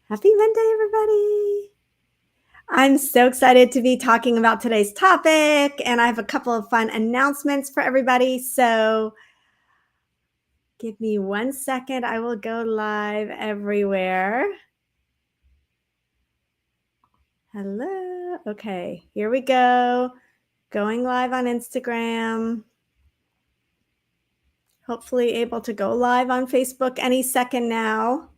Happy Monday, everybody. I'm so excited to be talking about today's topic, and I have a couple of fun announcements for everybody. So give me 1 second. I will go live everywhere. Hello. Okay, here we go. Going live on Instagram. Hopefully able to go live on Facebook any second now.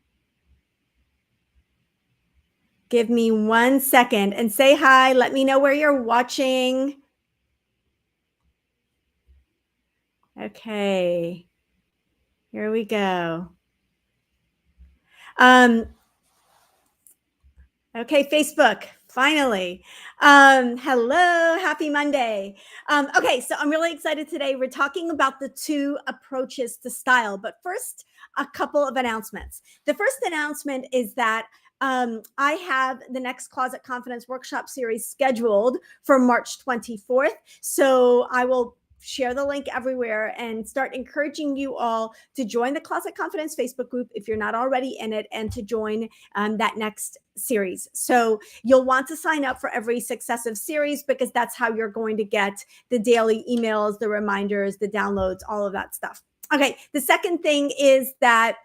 Give me 1 second and say hi. Let me know where you're watching. Okay, here we go. Okay, Facebook, finally. Hello, happy Monday. Okay, so I'm really excited today. We're talking about the two approaches to style, but first, a couple of announcements. The first announcement is that I have the next Closet Confidence Workshop series scheduled for March 24th. So I will share the link everywhere and start encouraging you all to join the Closet Confidence Facebook group if you're not already in it, and to join that next series. So you'll want to sign up for every successive series, because that's how you're going to get the daily emails, the reminders, the downloads, all of that stuff. Okay, the second thing is that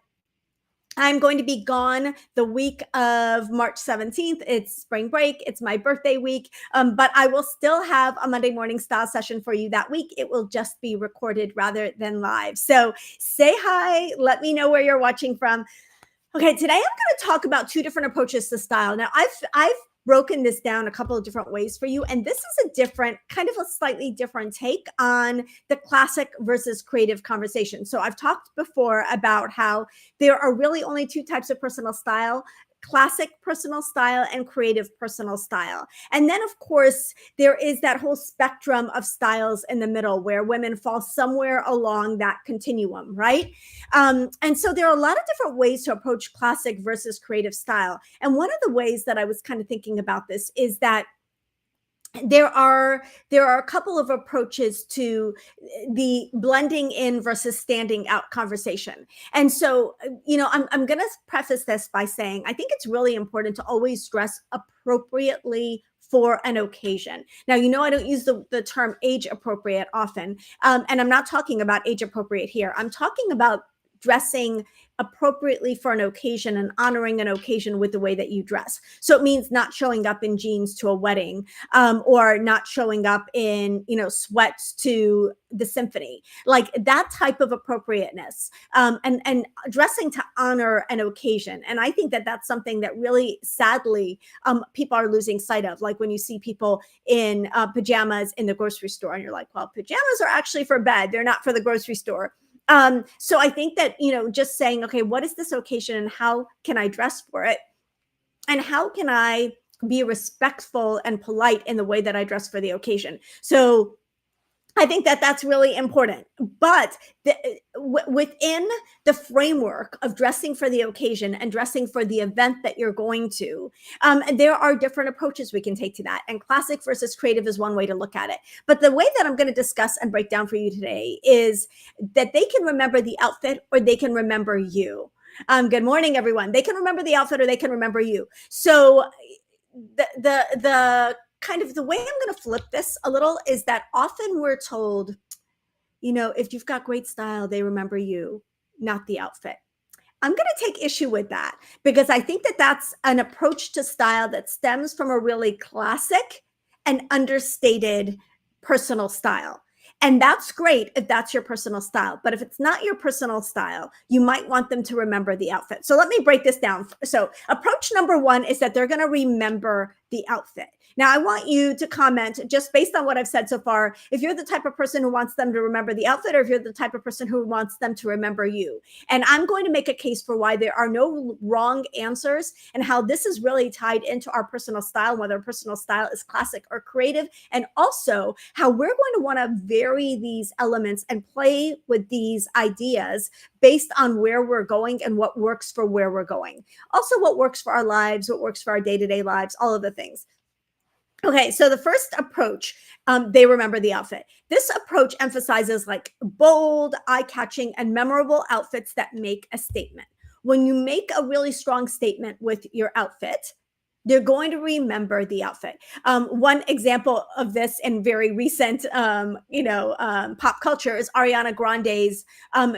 I'm going to be gone the week of March 17th. It's spring break. It's my birthday week. But I will still have a Monday morning style session for you that week. It will just be recorded rather than live. So say hi. Let me know where you're watching from. Okay, today I'm going to talk about two different approaches to style. Now, I've broken this down a couple of different ways for you, and this is a different, kind of a slightly different take on the classic versus creative conversation. So I've talked before about how there are really only two types of personal style: classic personal style and creative personal style. And then, of course, there is that whole spectrum of styles in the middle where women fall somewhere along that continuum, right? And so there are a lot of different ways to approach classic versus creative style. And one of the ways that I was kind of thinking about this is that there are a couple of approaches to the blending in versus standing out conversation. And so, I'm going to preface this by saying I think it's really important to always dress appropriately for an occasion. Now, I don't use the term age appropriate often, and I'm not talking about age appropriate here. I'm talking about dressing appropriately for an occasion and honoring an occasion with the way that you dress. So it means not showing up in jeans to a wedding, or not showing up in, sweats to the symphony, like that type of appropriateness, and dressing to honor an occasion. And I think that that's something that really, sadly, people are losing sight of. Like when you see people in pajamas in the grocery store, and you're like, well, pajamas are actually for bed. They're not for the grocery store. So I think that, just saying, okay, what is this occasion and how can I dress for it? And how can I be respectful and polite in the way that I dress for the occasion? So I think that that's really important. But within the framework of dressing for the occasion and dressing for the event that you're going to, there are different approaches we can take to that. And classic versus creative is one way to look at it. But the way that I'm going to discuss and break down for you today is that they can remember the outfit or they can remember you. Good morning, everyone. They can remember the outfit or they can remember you. So the kind of the way I'm going to flip this a little is that often we're told, if you've got great style, they remember you, not the outfit. I'm going to take issue with that, because I think that that's an approach to style that stems from a really classic and understated personal style. And that's great if that's your personal style. But if it's not your personal style, you might want them to remember the outfit. So let me break this down. So approach number one is that they're going to remember the outfit. Now, I want you to comment, just based on what I've said so far, if you're the type of person who wants them to remember the outfit, or if you're the type of person who wants them to remember you. And I'm going to make a case for why there are no wrong answers, and how this is really tied into our personal style, whether personal style is classic or creative, and also how we're going to want to vary these elements and play with these ideas based on where we're going and what works for where we're going. Also, what works for our lives, what works for our day-to-day lives, all of the things. Okay, so the first approach, they remember the outfit. This approach emphasizes like bold, eye-catching, and memorable outfits that make a statement. when you make a really strong statement with your outfit, they're going to remember the outfit. One example of this in very recent, pop culture is Ariana Grande's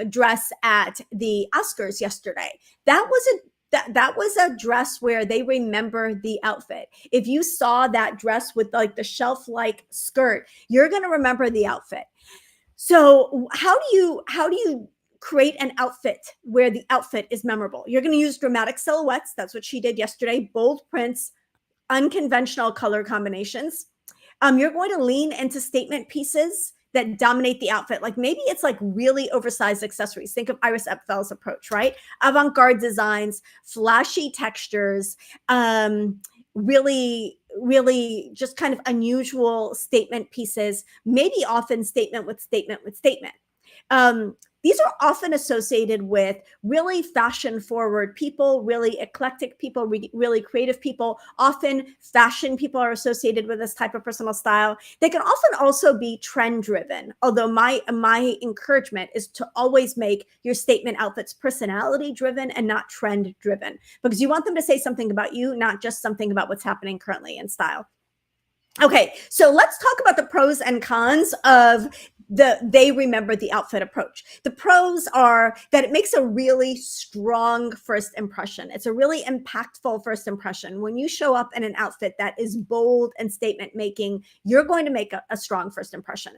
dress at the Oscars yesterday. That was a that was a dress where they remember the outfit. If you saw that dress with like the shelf-like skirt, you're going to remember the outfit. So how do you create an outfit where the outfit is memorable? You're going to use dramatic silhouettes. That's what she did yesterday. Bold prints, unconventional color combinations. You're going to lean into statement pieces that dominate the outfit. Like maybe it's like really oversized accessories. Think of Iris Epfel's approach, right? Avant-garde designs, flashy textures, really just kind of unusual statement pieces, maybe often statement with statement with statement. These are often associated with really fashion forward people, really eclectic people, really creative people. Often fashion people are associated with this type of personal style. They can often also be trend driven. Although my encouragement is to always make your statement outfits personality driven and not trend driven, because you want them to say something about you, not just something about what's happening currently in style. Okay, so let's talk about the pros and cons of they remember the outfit approach. The pros are that it makes a really strong first impression. It's a really impactful first impression. When you show up in an outfit that is bold and statement making, you're going to make a strong first impression.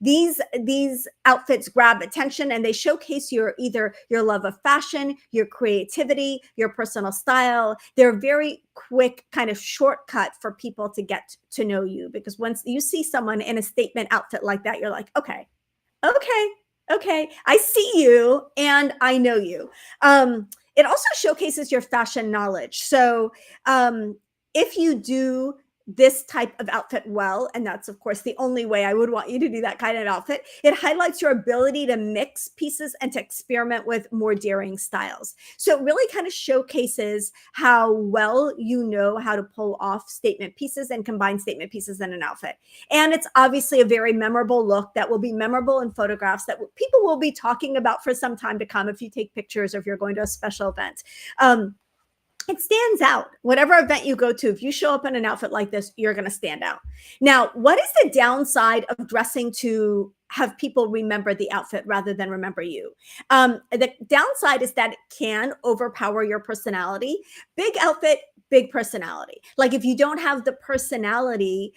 These outfits grab attention and they showcase either your love of fashion, your creativity, your personal style. They're very quick kind of shortcut for people to get to know you, because once you see someone in a statement outfit like that, you're like, okay, I see you and I know you. It also showcases your fashion knowledge. So if you do this type of outfit well, and that's of course the only way I would want you to do that kind of outfit, it highlights your ability to mix pieces and to experiment with more daring styles. So it really kind of showcases how well you know how to pull off statement pieces and combine statement pieces in an outfit. And it's obviously a very memorable look that will be memorable in photographs that people will be talking about for some time to come if you take pictures or if you're going to a special event. It stands out. Whatever event you go to, if you show up in an outfit like this, you're going to stand out. Now, what is the downside of dressing to have people remember the outfit rather than remember you? The downside is that it can overpower your personality. Big outfit, big personality. Like if you don't have the personality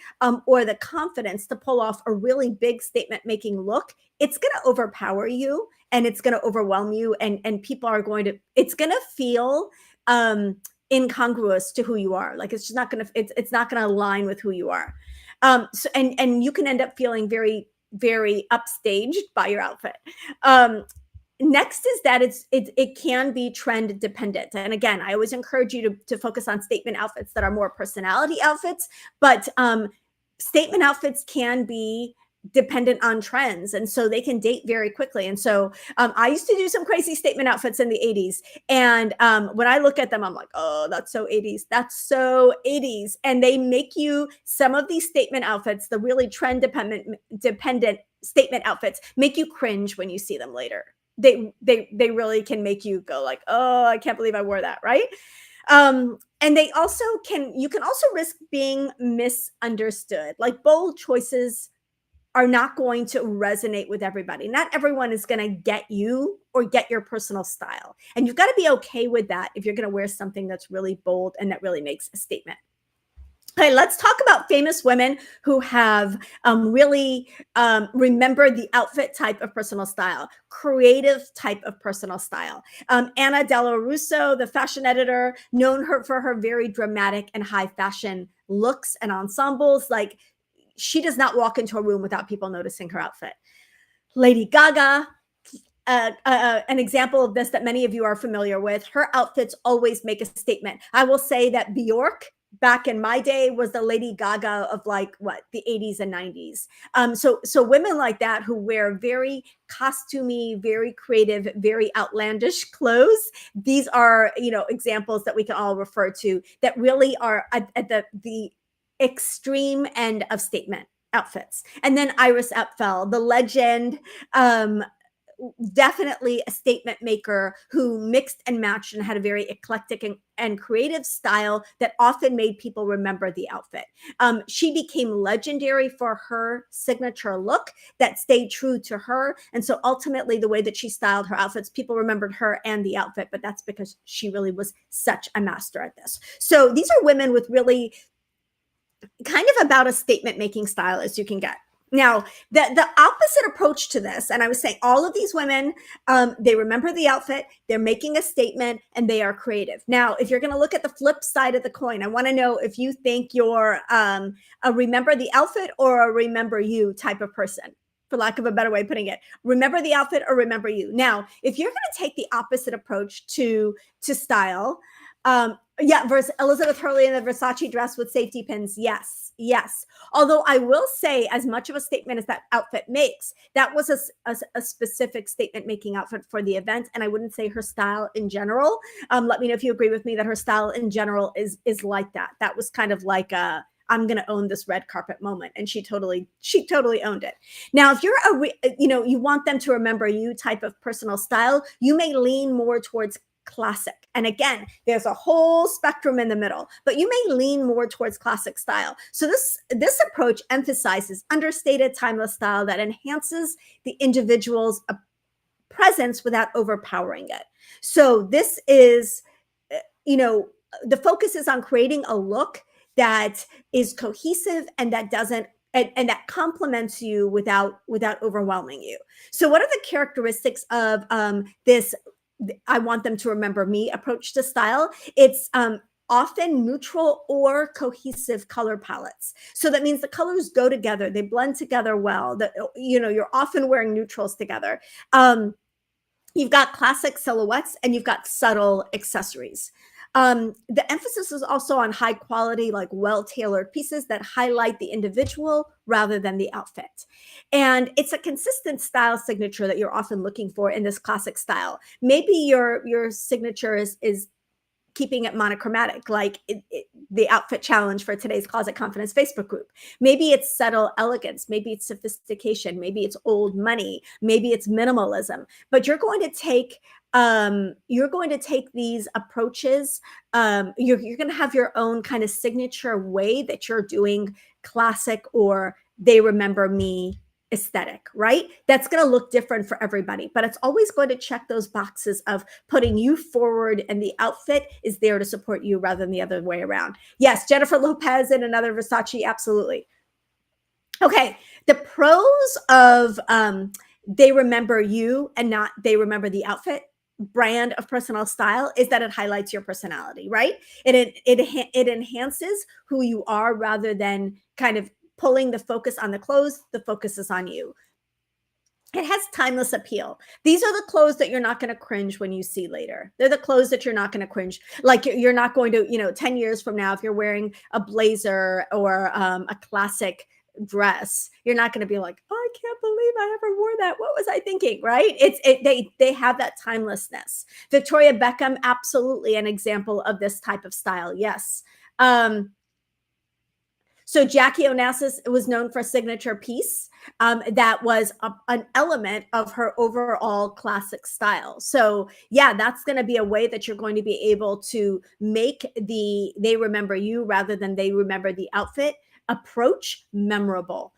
or the confidence to pull off a really big statement making look, it's going to overpower you and it's going to overwhelm you. And people are going to, it's going to feel incongruous to who you are. Like it's just not gonna, it's not gonna align with who you are. So and you can end up feeling very, very upstaged by your outfit. Next is that it can be trend dependent. And again, I always encourage you to focus on statement outfits that are more personality outfits, but statement outfits can be dependent on trends, and so they can date very quickly. And so I used to do some crazy statement outfits in the 80s, and when I look at them, I'm like, oh, that's so 80s, that's so 80s. And they make you, some of these statement outfits, the really trend dependent statement outfits, make you cringe when you see them later. They really can make you go like, oh, I can't believe I wore that, right? And you can also risk being misunderstood. Like bold choices are not going to resonate with everybody. Not everyone is going to get you or get your personal style. And you've got to be okay with that if you're going to wear something that's really bold and that really makes a statement. Okay, let's talk about famous women who have really remembered the outfit type of personal style, creative type of personal style. Anna Della Russo, the fashion editor, known for her very dramatic and high fashion looks and ensembles. Like, she does not walk into a room without people noticing her outfit. Lady Gaga, an example of this that many of you are familiar with. Her outfits always make a statement. I will say that Bjork, back in my day, was the Lady Gaga of like the 80s and 90s. So women like that who wear very costumey, very creative, very outlandish clothes. These are, examples that we can all refer to that really are at the extreme end of statement outfits. And then Iris Epfel, the legend, definitely a statement maker who mixed and matched and had a very eclectic and creative style that often made people remember the outfit. She became legendary for her signature look that stayed true to her. And so ultimately, the way that she styled her outfits, people remembered her and the outfit, but that's because she really was such a master at this. So these are women with really kind of about a statement making style as you can get. Now, the opposite approach to this, and I was saying all of these women, they remember the outfit, they're making a statement, and they are creative. Now, if you're going to look at the flip side of the coin, I want to know if you think you're a remember the outfit or a remember you type of person, for lack of a better way of putting it. Remember the outfit or remember you. Now, if you're going to take the opposite approach to style, yeah, versus Elizabeth Hurley in the Versace dress with safety pins. Yes, yes. Although I will say, as much of a statement as that outfit makes, that was a specific statement making outfit for the event. And I wouldn't say her style in general. Let me know if you agree with me that her style in general is like that. That was kind of like a, I'm going to own this red carpet moment. And she totally owned it. Now, if you're you want them to remember you type of personal style, you may lean more towards classic. And again, there's a whole spectrum in the middle, but you may lean more towards classic style. So this approach emphasizes understated, timeless style that enhances the individual's presence without overpowering it. So this is, the focus is on creating a look that is cohesive and that doesn't and that complements you without overwhelming you. So what are the characteristics of this I want them to remember me approach to style? It's often neutral or cohesive color palettes. So that means the colors go together, they blend together well. You're often wearing neutrals together. You've got classic silhouettes and you've got subtle accessories. The emphasis is also on high quality, like well-tailored pieces that highlight the individual rather than the outfit. And it's a consistent style signature that you're often looking for in this classic style. Maybe your signature is keeping it monochromatic, like the outfit challenge for today's Closet Confidence Facebook group. Maybe it's subtle elegance, maybe it's sophistication, maybe it's old money, maybe it's minimalism. But you're going to take these approaches. You're going to have your own kind of signature way that you're doing classic or they remember me aesthetic, right? That's going to look different for everybody, but it's always going to check those boxes of putting you forward and the outfit is there to support you rather than the other way around. Yes, Jennifer Lopez in another Versace, absolutely. Okay, the pros of they remember you and not they remember the outfit brand of personal style is that it highlights your personality, right? It enhances who you are rather than kind of pulling the focus on the clothes. The focus is on you. It has timeless appeal. These are the clothes that you're not going to cringe when you see later. They're the clothes that you're not going to cringe. Like you're not going to, 10 years from now, if you're wearing a blazer or a classic dress, you're not going to be like, oh, I can't believe I ever wore that. What was I thinking? Right? They have that timelessness. Victoria Beckham, absolutely an example of this type of style. Yes. So Jackie Onassis was known for a signature piece that was an element of her overall classic style. So yeah, that's going to be a way that you're going to be able to make they remember you rather than they remember the outfit approach memorable.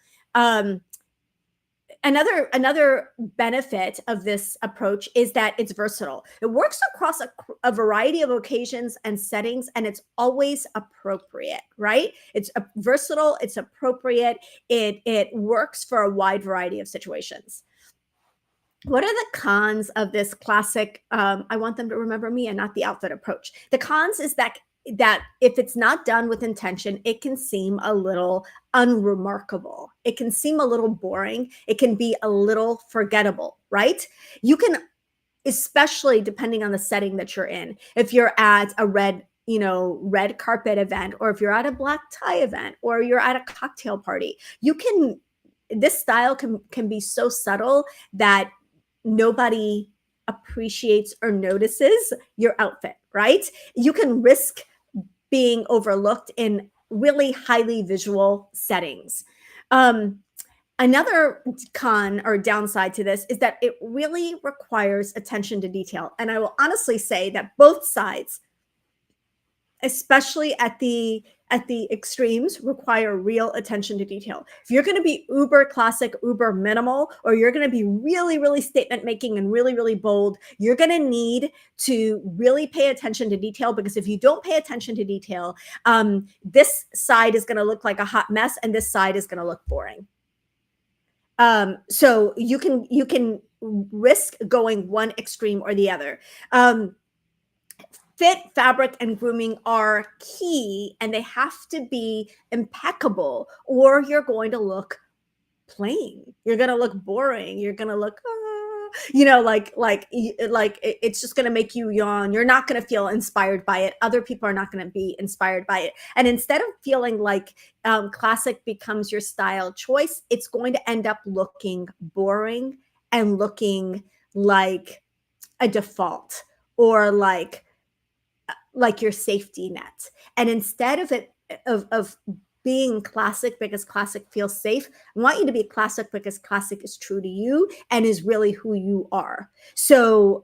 Another benefit of this approach is that it's versatile. It works across a variety of occasions and settings, and it's always appropriate, right? It's versatile, it's appropriate, it works for a wide variety of situations. What are the cons of this classic, I want them to remember me and not the outfit approach? The cons is that if it's not done with intention, it can seem a little unremarkable. It can seem a little boring. It can be a little forgettable, right? You can, especially depending on the setting that you're in, if you're at a red carpet event, or if you're at a black tie event, or you're at a cocktail party, this style can be so subtle that nobody appreciates or notices your outfit, right? You can risk being overlooked in really highly visual settings. Another con or downside to this is that it really requires attention to detail. And I will honestly say that both sides, especially at the extremes, require real attention to detail. If you're going to be uber classic, uber minimal, or you're going to be really, really statement making and really, really bold, you're going to need to really pay attention to detail, because if you don't pay attention to detail, this side is going to look like a hot mess and this side is going to look boring. So you can risk going one extreme or the other. Fit, fabric, and grooming are key, and they have to be impeccable, or you're going to look plain. You're going to look boring. You're going to look, it's just going to make you yawn. You're not going to feel inspired by it. Other people are not going to be inspired by it. And instead of feeling like classic becomes your style choice, it's going to end up looking boring and looking like a default, or like your safety net. And instead of it of being classic because classic feels safe, I want you to be classic because classic is true to you and is really who you are. So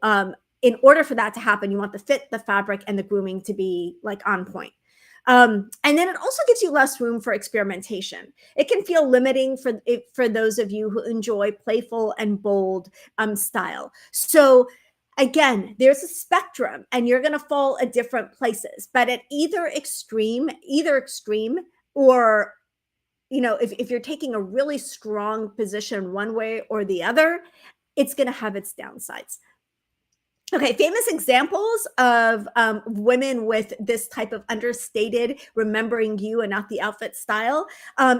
in order for that to happen, you want the fit, the fabric, and the grooming to be like on point. And then it also gives you less room for experimentation. It can feel limiting for those of you who enjoy playful and bold style. So again, there's a spectrum and you're going to fall at different places, but at either extreme, or, if you're taking a really strong position one way or the other, it's going to have its downsides. Okay, famous examples of women with this type of understated remembering you and not the outfit style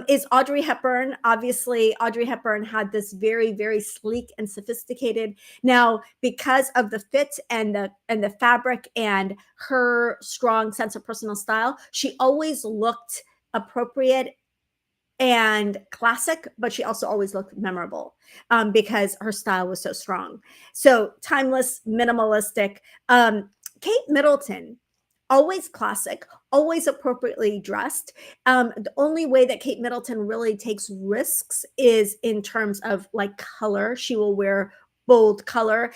is Audrey Hepburn. Obviously, Audrey Hepburn had this very, very sleek and sophisticated. Now, because of the fit and the fabric and her strong sense of personal style, she always looked appropriate and classic, but she also always looked memorable because her style was so strong. So timeless, minimalistic. Kate Middleton, always classic, always appropriately dressed. The only way that Kate Middleton really takes risks is in terms of like color. She will wear bold color,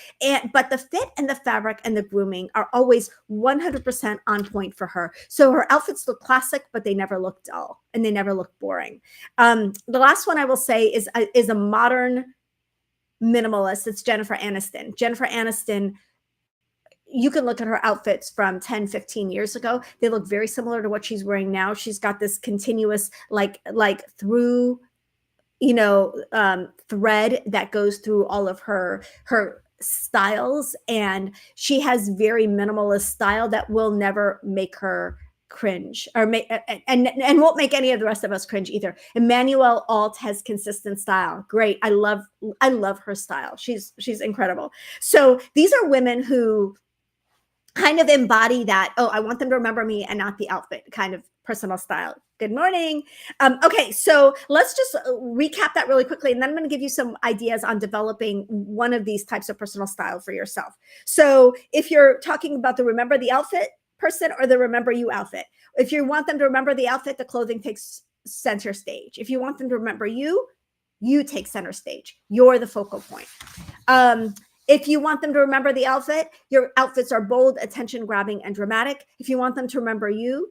but the fit and the fabric and the grooming are always 100% on point for her. So her outfits look classic, but they never look dull and they never look boring. The last one I will say is a modern minimalist. It's Jennifer Aniston. Jennifer Aniston, you can look at her outfits from 10, 15 years ago. They look very similar to what she's wearing now. She's got this continuous like through thread that goes through all of her styles, and she has very minimalist style that will never make her cringe or make and won't make any of the rest of us cringe either. Emmanuel Alt has consistent style. Great. I love her style. She's incredible. So these are women who kind of embody that, oh, I want them to remember me and not the outfit kind of personal style. Good morning. Okay, so let's just recap that really quickly, and then I'm going to give you some ideas on developing one of these types of personal style for yourself. So if you're talking about the remember the outfit person or the remember you outfit, if you want them to remember the outfit, the clothing takes center stage. If you want them to remember you take center stage. You're the focal point. If you want them to remember the outfit, your outfits are bold, attention-grabbing, and dramatic. If you want them to remember you,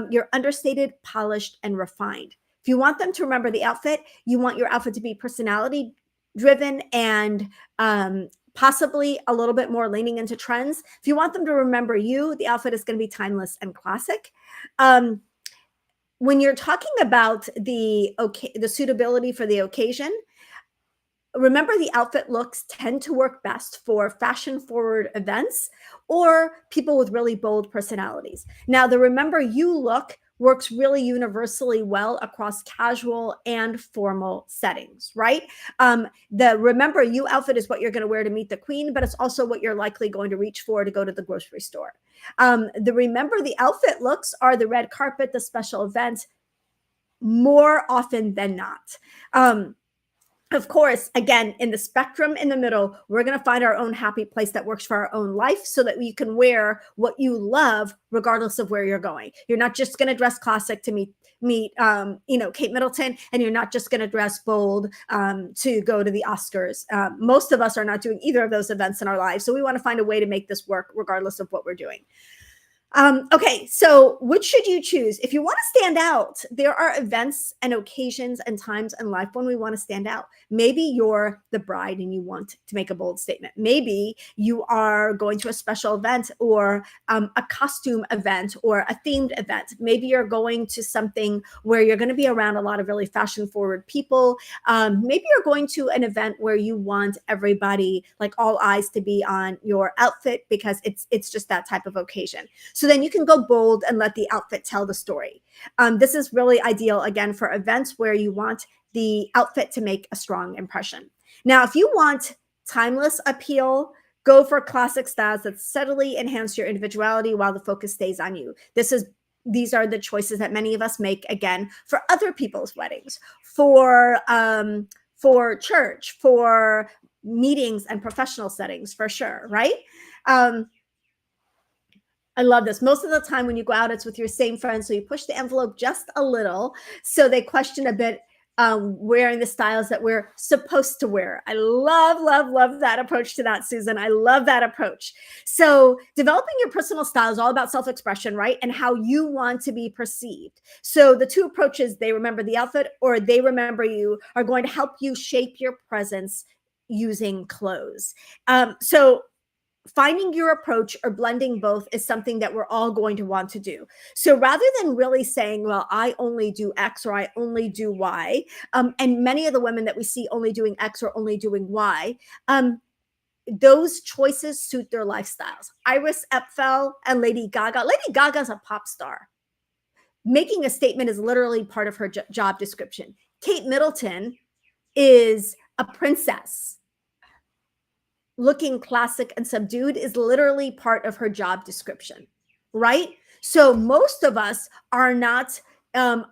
you're understated, polished, and refined. If you want them to remember the outfit, you want your outfit to be personality-driven and possibly a little bit more leaning into trends. If you want them to remember you, the outfit is going to be timeless and classic. When you're talking about the suitability for the occasion, remember the outfit looks tend to work best for fashion forward events or people with really bold personalities. Now, the remember you look works really universally well across casual and formal settings, right? The remember you outfit is what you're going to wear to meet the queen, but it's also what you're likely going to reach for to go to the grocery store. The remember the outfit looks are the red carpet, the special event, more often than not. Of course, again, in the spectrum in the middle, we're going to find our own happy place that works for our own life so that you can wear what you love regardless of where you're going. You're not just going to dress classic to meet Kate Middleton, and you're not just going to dress bold to go to the Oscars. Most of us are not doing either of those events in our lives, so we want to find a way to make this work regardless of what we're doing. Okay, so which should you choose? If you want to stand out, there are events and occasions and times in life when we want to stand out. Maybe you're the bride and you want to make a bold statement. Maybe you are going to a special event or a costume event or a themed event. Maybe you're going to something where you're going to be around a lot of really fashion forward people. Maybe you're going to an event where you want everybody, like all eyes, to be on your outfit because it's just that type of occasion. So then you can go bold and let the outfit tell the story. This is really ideal, again, for events where you want the outfit to make a strong impression. Now, if you want timeless appeal, go for classic styles that subtly enhance your individuality while the focus stays on you. These are the choices that many of us make, again, for other people's weddings, for church, for meetings and professional settings, for sure, right? I love this. Most of the time when you go out, it's with your same friends. So you push the envelope just a little. So they question a bit wearing the styles that we're supposed to wear. I love, love, love that approach to that, Susan. I love that approach. So developing your personal style is all about self-expression, right? And how you want to be perceived. So the two approaches, they remember the outfit or they remember you, are going to help you shape your presence using clothes. So finding your approach or blending both is something that we're all going to want to do. So rather than really saying, well, I only do X or I only do Y, and many of the women that we see only doing X or only doing Y, those choices suit their lifestyles. Iris Epfel and Lady Gaga. Lady Gaga's a pop star. Making a statement is literally part of her job description. Kate Middleton is a princess. Looking classic and subdued is literally part of her job description, right? So most of us are not are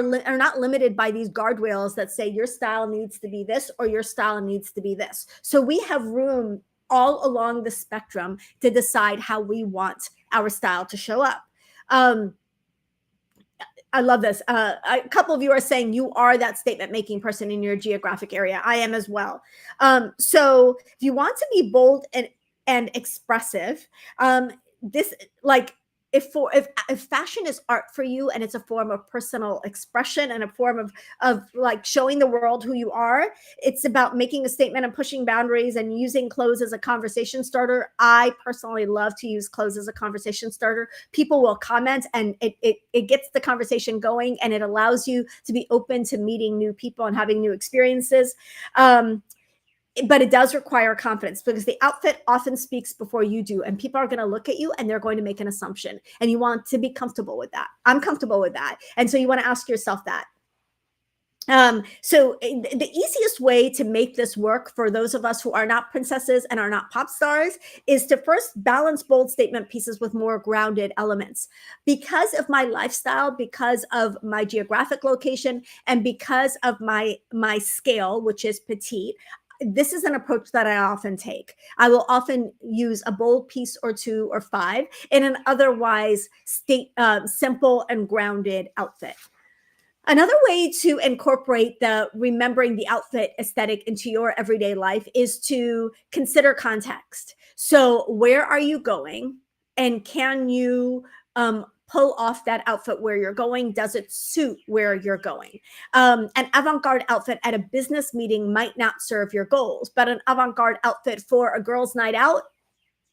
not limited by these guardrails that say your style needs to be this or your style needs to be this. So we have room all along the spectrum to decide how we want our style to show up. I love this. A couple of you are saying you are that statement making person in your geographic area. I am as well. So if you want to be bold and expressive, this like if fashion is art for you and it's a form of personal expression and a form of like showing the world who you are, it's about making a statement and pushing boundaries and using clothes as a conversation starter. I personally love to use clothes as a conversation starter. People will comment and it gets the conversation going and it allows you to be open to meeting new people and having new experiences. But it does require confidence because the outfit often speaks before you do, and people are going to look at you and they're going to make an assumption, and you want to be comfortable with that. I'm comfortable with that. And so you want to ask yourself that. So the easiest way to make this work for those of us who are not princesses and are not pop stars is to first balance bold statement pieces with more grounded elements. Because of my lifestyle, because of my geographic location, and because of my scale, which is petite, this is an approach that I often take. I will often use a bold piece or two or five in an otherwise simple and grounded outfit. Another way to incorporate the remembering the outfit aesthetic into your everyday life is to consider context. So where are you going? And can you pull off that outfit where you're going? Does it suit where you're going? An avant-garde outfit at a business meeting might not serve your goals, but an avant-garde outfit for a girls' night out,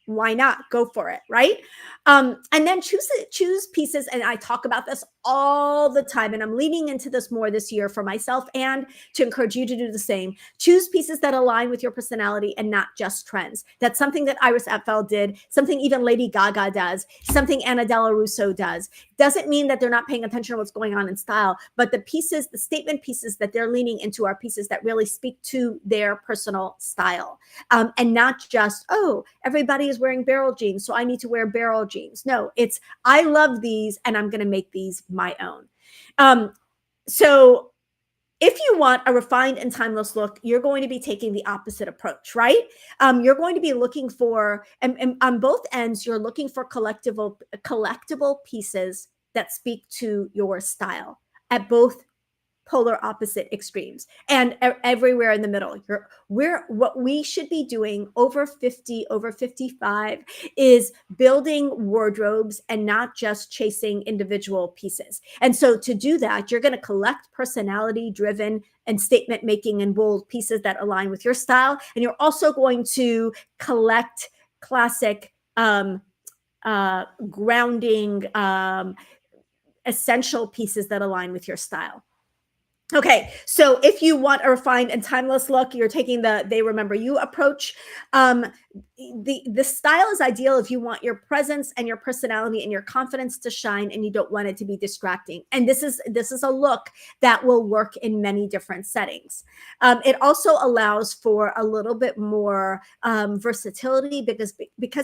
why not? Go for it, right? And then choose pieces, and I talk about this all the time, and I'm leaning into this more this year for myself and to encourage you to do the same. Choose pieces that align with your personality and not just trends. That's something that Iris Apfel did, something even Lady Gaga does, something Anna Della Russo does. Doesn't mean that they're not paying attention to what's going on in style, but the pieces, the statement pieces that they're leaning into are pieces that really speak to their personal style, and not just, oh, everybody is wearing barrel jeans, so I need to wear barrel jeans. No, it's, I love these and I'm going to make these my own. So If you want a refined and timeless look, you're going to be taking the opposite approach, right? You're going to be looking for, and on both ends, you're looking for collectible pieces that speak to your style at both polar opposite extremes and everywhere in the middle. We're what we should be doing over 50, over 55 is building wardrobes and not just chasing individual pieces. And so to do that, you're going to collect personality driven and statement making and bold pieces that align with your style. And you're also going to collect classic grounding essential pieces that align with your style. Okay, so if you want a refined and timeless look, you're taking the they remember you approach. Um, the style is ideal if you want your presence and your personality and your confidence to shine, and you don't want it to be distracting. And this is a look that will work in many different settings. It also allows for a little bit more versatility because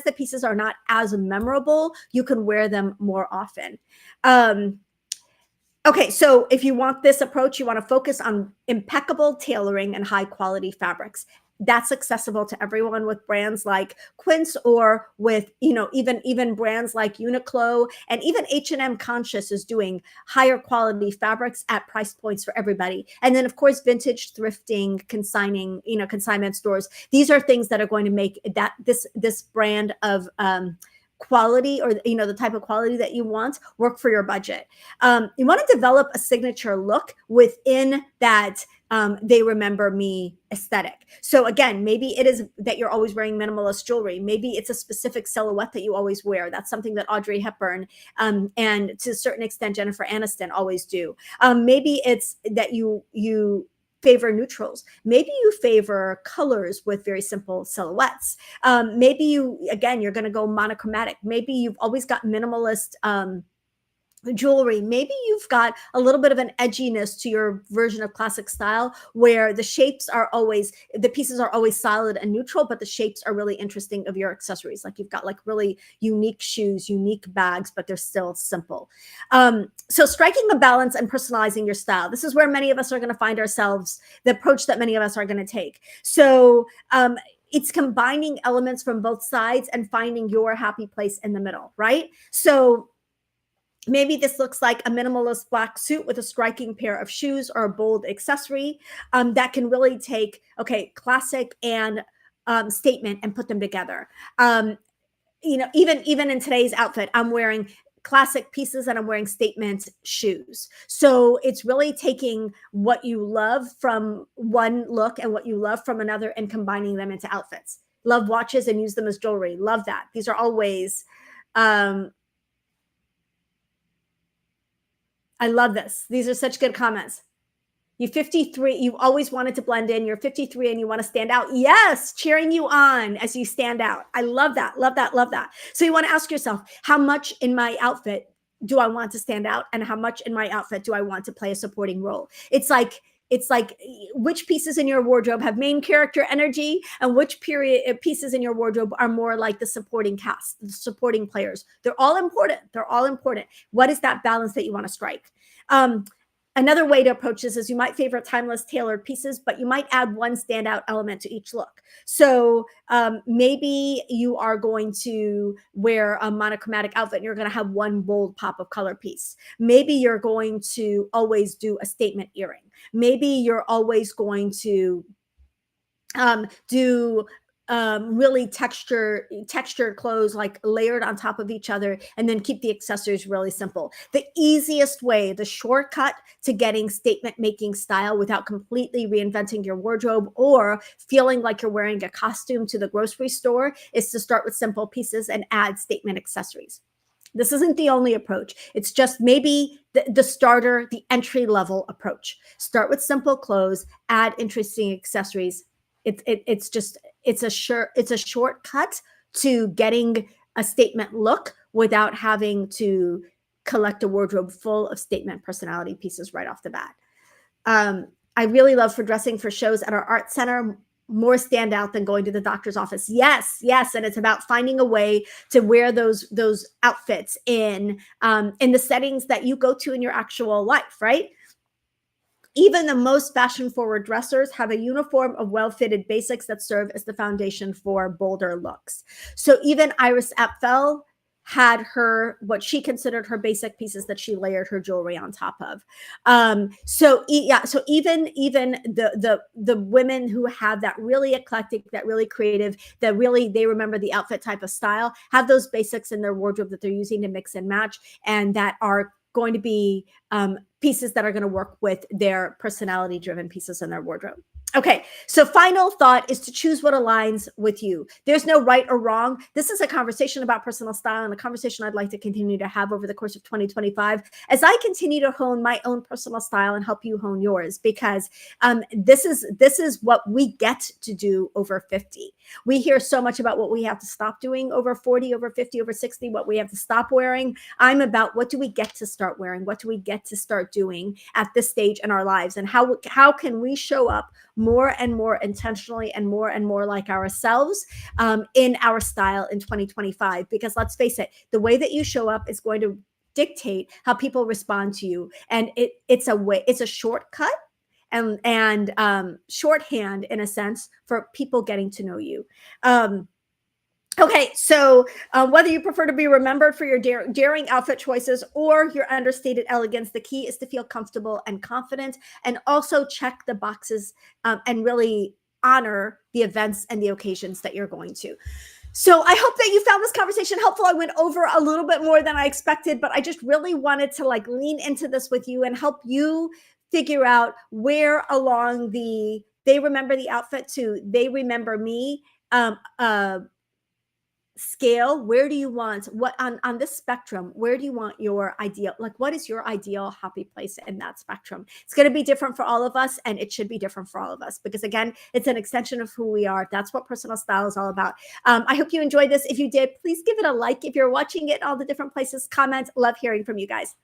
the pieces are not as memorable. You can wear them more often. Okay, so if you want this approach, you want to focus on impeccable tailoring and high quality fabrics. That's accessible to everyone with brands like Quince or with, even brands like Uniqlo, and even H&M Conscious is doing higher quality fabrics at price points for everybody. And then of course, vintage thrifting, consigning, consignment stores. These are things that are going to make that this brand of quality, or the type of quality that you want, work for your budget. You want to develop a signature look within that they remember me aesthetic. So again, maybe it is that you're always wearing minimalist jewelry. Maybe it's a specific silhouette that you always wear. That's something that Audrey Hepburn and to a certain extent Jennifer Aniston always do. Maybe it's that you favor neutrals. Maybe you favor colors with very simple silhouettes. Maybe you're going to go monochromatic. Maybe you've always got minimalist jewelry. Maybe you've got a little bit of an edginess to your version of classic style where the pieces are always solid and neutral, but the shapes are really interesting of your accessories. Like you've got like really unique shoes, unique bags, but they're still simple. So striking a balance and personalizing your style. This is where many of us are going to find ourselves, the approach that many of us are going to take. So it's combining elements from both sides and finding your happy place in the middle, right? So maybe this looks like a minimalist black suit with a striking pair of shoes or a bold accessory that can really take, classic and statement and put them together. Even in today's outfit, I'm wearing classic pieces and I'm wearing statement shoes. So it's really taking what you love from one look and what you love from another and combining them into outfits. Love watches and use them as jewelry. Love that. These are all ways. I love this. These are such good comments. You 53, you always wanted to blend in. You're 53 and you want to stand out. Yes, cheering you on as you stand out. I love that. Love that. Love that. So you want to ask yourself, how much in my outfit do I want to stand out? And how much in my outfit do I want to play a supporting role? It's like which pieces in your wardrobe have main character energy and which pieces in your wardrobe are more like the supporting cast, the supporting players. They're all important. They're all important. What is that balance that you want to strike? Another way to approach this is you might favor timeless tailored pieces, but you might add one standout element to each look. So maybe you are going to wear a monochromatic outfit and you're going to have one bold pop of color piece. Maybe you're going to always do a statement earring. Maybe you're always going to do really textured clothes, like layered on top of each other, and then keep the accessories really simple. The easiest way, the shortcut to getting statement making style without completely reinventing your wardrobe or feeling like you're wearing a costume to the grocery store, is to start with simple pieces and add statement accessories. This isn't the only approach. It's just maybe the starter, the entry level approach. Start with simple clothes, add interesting accessories. It's a shortcut to getting a statement look without having to collect a wardrobe full of statement personality pieces right off the bat. I really love for dressing for shows at our art center. More stand out than going to the doctor's office. Yes. And it's about finding a way to wear those outfits in the settings that you go to in your actual life, right? Even the most fashion-forward dressers have a uniform of well-fitted basics that serve as the foundation for bolder looks. So even Iris Apfel had her what she considered her basic pieces that she layered her jewelry on top of. So even the women who have that really eclectic, that really creative, that really they remember the outfit type of style, have those basics in their wardrobe that they're using to mix and match, and that are going to be pieces that are going to work with their personality driven pieces in their wardrobe. Okay, so final thought is to choose what aligns with you. There's no right or wrong. This is a conversation about personal style, and a conversation I'd like to continue to have over the course of 2025 as I continue to hone my own personal style and help you hone yours, because this is what we get to do over 50. We hear so much about what we have to stop doing over 40, over 50, over 60, what we have to stop wearing. I'm about what do we get to start wearing? What do we get to start doing at this stage in our lives? And how can we show up more and more intentionally and more like ourselves in our style in 2025? Because let's face it, the way that you show up is going to dictate how people respond to you. And it's a shortcut and shorthand in a sense for people getting to know you. Okay, so whether you prefer to be remembered for your daring outfit choices or your understated elegance, the key is to feel comfortable and confident, and also check the boxes and really honor the events and the occasions that you're going to. So I hope that you found this conversation helpful. I went over a little bit more than I expected, but I just really wanted to like lean into this with you and help you figure out where along the they remember the outfit to they remember me scale, where do you want what on this spectrum, where do you want your ideal, like what is your ideal happy place in that spectrum? It's going to be different for all of us, and it should be different for all of us, because again, it's an extension of who we are. That's what personal style is all about. I hope you enjoyed this. If you did, please give it a like. If you're watching it in all the different places, comment. Love hearing from you guys.